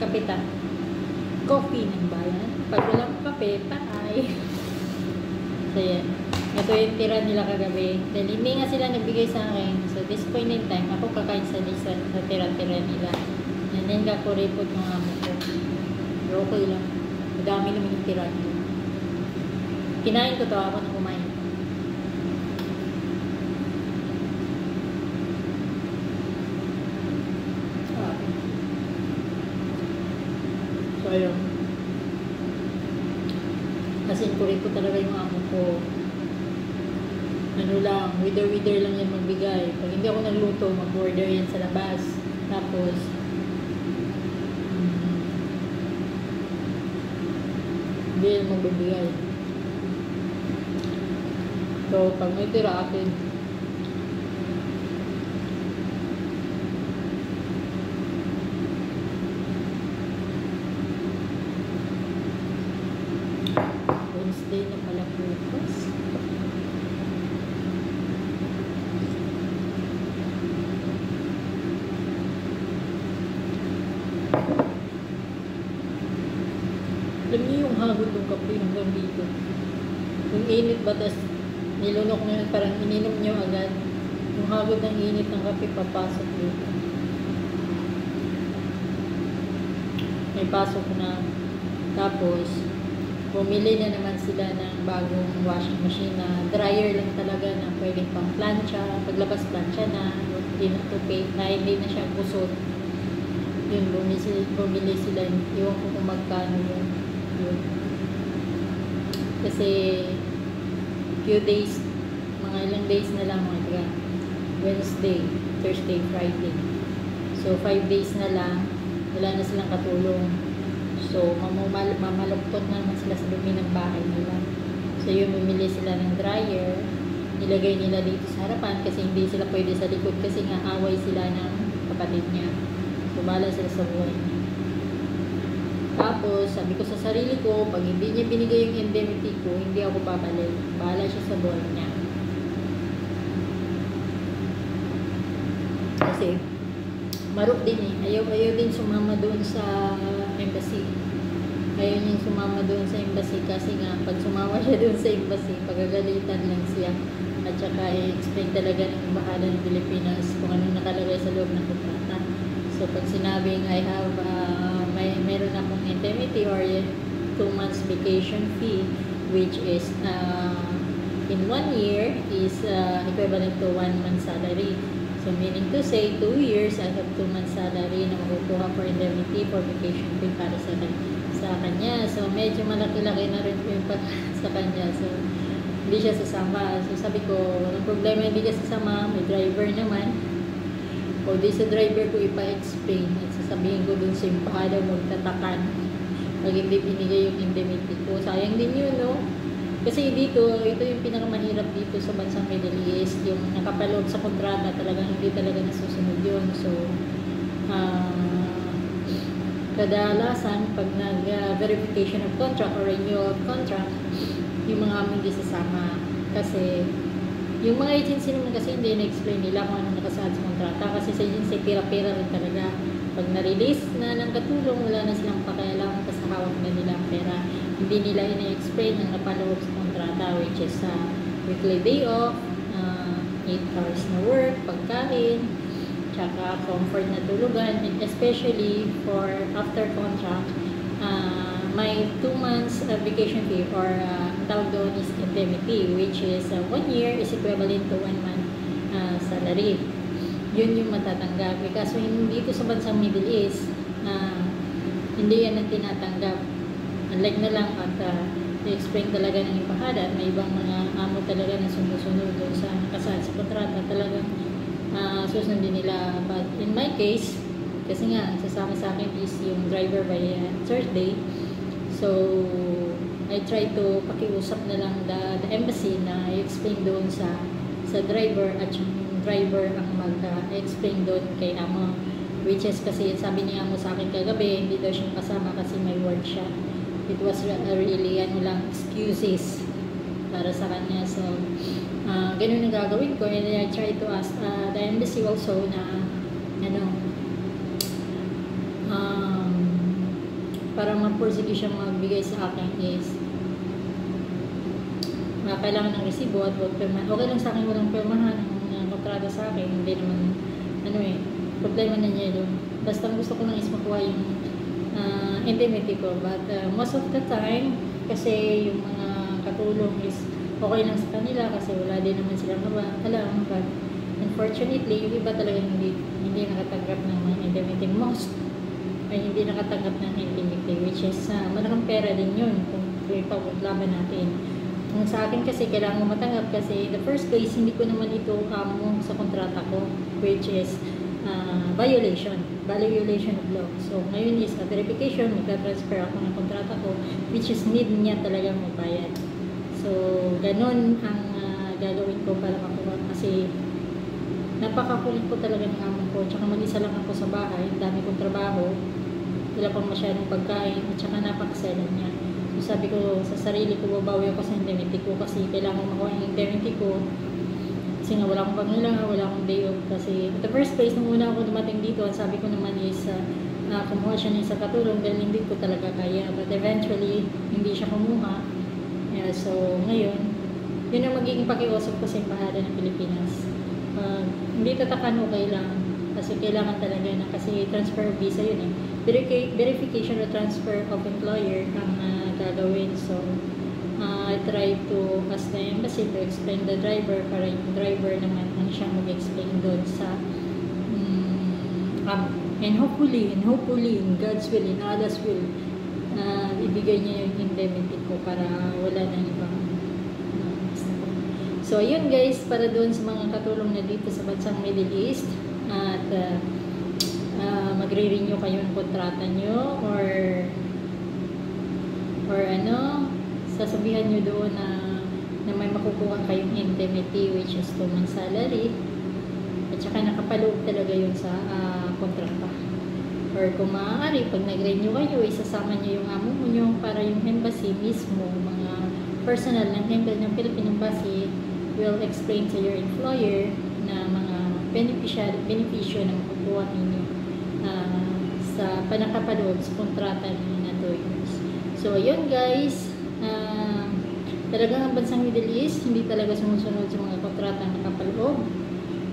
kapita. Coffee ng bayan. Pag walang kape, patay. So, yan. Ito yung tira nila kagabi. Dahil hindi nga sila nagbigay sa akin. So, this point in time, ako kakain sa tira-tira nila. And then, kakuripot yung amo ko. Pero okay lang. Madami naman yung tira nila. Kinain ko to, ako na kumain. So, ayun. Kasi kuripot talaga yung amo ko. Ano lang, wither lang yan magbigay. Pag hindi ako nagluto, mag-order yan sa labas. Tapos, hindi yan magbibigay. So, pag may tira akin, Wednesday na pala bukas. Alam niyo yung hagod ng kape hanggang dito. Yung init ba, tas nilunok nyo, parang ininom nyo agad. Yung hagod ng init ng kape, papasok dito. May pasok na. Tapos, bumili na naman sila ng bagong washing machine na dryer lang talaga na pwedeng pang plancha. Paglabas plancha na, hindi na tupi, na hindi na siya kusot. Yun, bumili sila. Iwan ko kung magkano yun. Kasi few days, mga ilang days na lang mga tiga. Wednesday, Thursday, Friday. So 5 days na lang, wala na silang katulong. So mamaluktot na naman sila sa dumi ng bahay nila. So yun, bumili sila ng dryer, nilagay nila dito sa harapan kasi hindi sila pwede sa likod kasi nga away sila ng kapatid niya. So bahala sila sa buhay niya. Tapos, sabi ko sa sarili ko, pag hindi niya binigay yung indemnity ko, hindi ako babalik. Bahala siya sa buhay niya. Kasi, maruk din eh. Ayaw din sumama doon sa embassy. Ayaw niya sumama doon sa embassy kasi nga, pag sumama siya doon sa embassy, pagagalitan lang siya. At saka, i-explain talaga ng bahala ng Pilipinas kung anong nakalagay sa loob ng kontrata. So, pag sinabing I have meron akong indemnity or 2 months vacation fee, which is in 1 year is equivalent to 1 month salary. So, meaning to say, 2 years, I have 2 months salary na makukuha for indemnity for vacation fee para sa kanya. So, medyo malaki-laki na rin yung sa kanya. So, hindi siya sasama. So, sabi ko, walang problema, hindi siya sasama. May driver naman. O di sa driver ko ipa-explain at sasabihin ko dun sa embahada magtatakan pag hindi binigay yung indemnity ko. Sayang din yun, no? Kasi dito, ito yung pinakamahirap dito sa bansang Middle East, yung nakapaloob sa kontrata, talagang hindi talaga nasusunod yun. So, kadalasan pag nag-verification of contract or renewal of contract, yung mga hindi sasama. Kasi yung mga agency naman kasi hindi na-explain nila kung anong nakasaad sa kontrata kasi sa agency pira-pira rin talaga. Pag na-release na ng katulong, wala na silang pakialam kasi hawak na nila ang pera. Hindi nila ina-explain ang napaloob sa kontrata, which is weekly day off, 8 hours na work, pagkain, tsaka comfort na tulugan, and especially for after contract, may 2 months vacation fee or tawag doon is indemnity, which is 1 year is equivalent to 1 month salary. Yun yung matatanggap. Kaso dito sa bansang Middle East, hindi yan ang tinatanggap. Unlike na lang at i-explain talaga ng embahada, may ibang mga amo talaga na sumusunod doon sa nakasaad sa kontrata, talagang susundin nila. But in my case, kasi nga, sasama sa akin is yung driver by Thursday. So, I try to pakiusap na lang the embassy na i-explain doon sa driver at yung driver ang mag-explain doon kay amo. Which is kasi sabi niya amo sa akin kagabi, hindi daw siya kasama kasi may work siya. It was really excuses para sa kanya. So, ganun ang gagawin ko. And I try to ask the embassy also na pursige siyang magbigay sa akin is kailangan ng resibo at huwag pirmahan. Okay lang sa akin walang pirmahan ng kontrata sa akin. Hindi naman, problema na niya doon. Basta gusto ko lang is makuha yung indemnity ko. But most of the time, kasi yung mga katulong is okay lang sa kanila kasi wala din naman silang alam. But unfortunately, yung iba talaga hindi nakatanggap ng mga indemnity. Most ay hindi nakatanggap ng indemnity, which is malaking pera din yun kung ipaglaban natin. Ang sa akin kasi kailangan mo matanggap kasi the first place hindi ko naman ito sa kontrata ko, which is violation of law. So ngayon is verification, magka-transfer ako ng kontrata ko, which is need niya talagang magbayad. So ganun ang gagawin ko para makuha kasi napakakulit ko talaga ng amo ko, tsaka mag-isa lang ako sa bahay, dami kong trabaho, wala pang masyadong pagkain, at tsaka napakaselan niya. So sabi ko sa sarili ko, babawi ako sa indemnity ko kasi kailangan makuha yung indemnity ko kasi nga wala akong pangulaga, wala akong day off kasi at the first place, nung una ako dumating dito, ang sabi ko naman is kumuha siya ng isang katulong dahil hindi ko talaga kaya, but eventually hindi siya kumuha. So ngayon, yun ang magiging pakiusap ko sa Embahada ng Pilipinas. Hindi tatakan, okay lang kasi kailangan talaga na kasi transfer of visa yun eh. Verification or transfer of employer ang gagawin. So I try to ask the embassy to explain the driver para yung driver naman ang siyang mag-explain doon sa and hopefully in God's will, in Allah's will, ibigay niya yung indemnity ko para wala na ibang so yun guys, para doon sa mga katulong na dito sa bansang Middle East at magre-renew kayo ng kontrata nyo or sasabihan nyo doon na may makukuha kayong indemnity which is 2 months salary at saka nakapaloob talaga yun sa kontrata. Or kung maaari, pag nag-renew kayo, isasama nyo yung amo nyo para yung embassy mismo, mga personal ng embassy ng Philippine Embassy will explain to your employer na mga benepisyo na makukuha ninyo sa panakapaloob sa kontrata ninyo na 2 years. So, yun guys, talagang ang bansang Middle East, hindi talaga sumusunod sa mga kontrata na nakapaloob,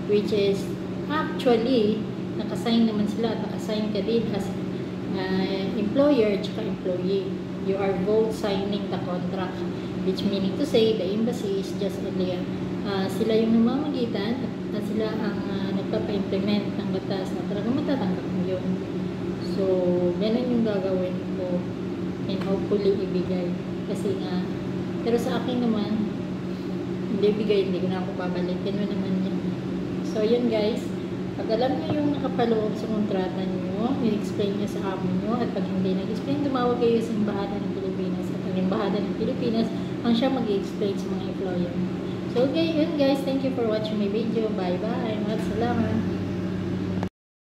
which is, actually, nakasign naman sila at nakasign ka din as employer at saka employee. You are both signing the contract, which meaning to say, the embassy is just only sila yung namamagitan at sila ang nagpapa-implement ng batas na talagang matatanggap mo yun. So, ganun yung gagawin ko and hopefully ibigay. Kasi nga, pero sa akin naman, hindi bigay, hindi ko na ako babalik. Ganun naman yun. So, yun guys. Pag alam nyo yung nakapaloob sa kontrata nyo, i-explain nyo sa amo nyo, at pag hindi nag-explain, tumawag kayo sa Embahada ng Pilipinas. At ang Embahada ng Pilipinas, ang siya mag-explain sa mga employer. So, okay, yun guys. Thank you for watching my video. Bye-bye. Maraming salamat.